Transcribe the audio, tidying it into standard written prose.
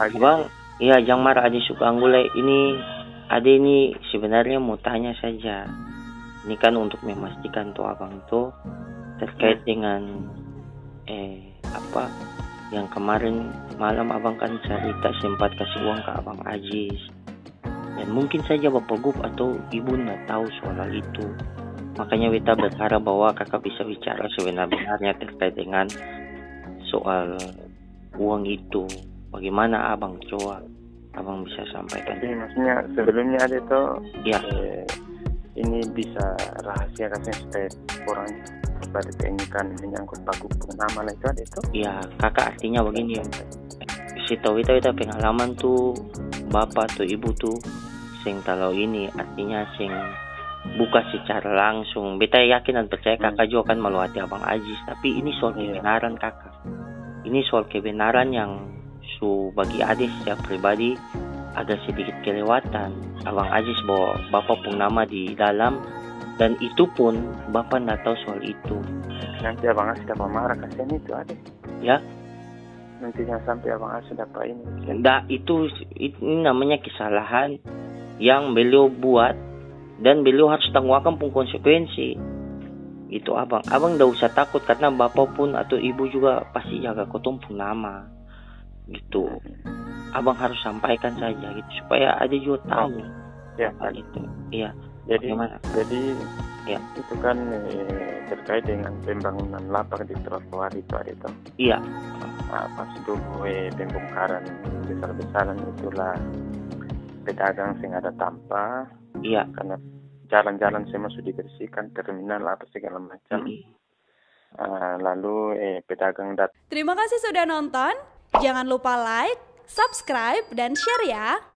Ade. Bang, iya jangan marah Ade suka gulai. Ini sebenarnya mau tanya saja. Ini kan untuk memastikan tuh abang tuh terkait dengan apa yang kemarin malam abang kan cerita sempat kasih uang ke abang Ajis. Dan mungkin saja Bapak Gup atau Ibu nggak tahu soal itu. Makanya kita berharap bahwa kakak bisa bicara sebenarnya terkait dengan soal uang itu. Bagaimana abang coba abang bisa sampaikan? Tapi maksudnya sebelumnya ada itu Ya. Ini bisa rahasia kasih supaya orang pada keinginan menyangkut Pak Gup nama lah itu ada itu. Ya kakak artinya begini. Si tahu itu pengalaman tuh bapak tuh ibu tuh sing kalau ini artinya sing buka secara langsung. Beta yakin dan percaya kakak juga kan meluati abang Ajis. Tapi ini soal kebenaran kakak. Ini soal kebenaran yang bagi Ade secara pribadi agak sedikit kelewatan. Abang Ajis bawa bapak pun nama di dalam dan itu pun bapak nggak tahu soal itu. Nanti abang Ajis dapat marah kasihan itu ada. Ya. Nanti jangan sampai abang Ajis dapat ini. Nggak, itu namanya kesalahan yang beliau buat dan beliau harus tangguhkan pun konsekuensi. Itu abang nggak usah takut karena bapak pun atau ibu juga pasti jaga kotong pun nama gitu. Abang harus sampaikan saja gitu supaya ada juga tahu. Ya hal itu. Iya. Jadi ya itu kan terkait dengan pembangunan lapak di trotoar itu ada itu. Iya. Pas dulu pembongkaran besar-besaran itulah pedagang sing ada tanpa. Iya. Karena jalan-jalan semua sudah dibersihkan, terminal apa segala macam. Lalu pedagang Terima kasih sudah nonton. Jangan lupa like, subscribe, dan share ya.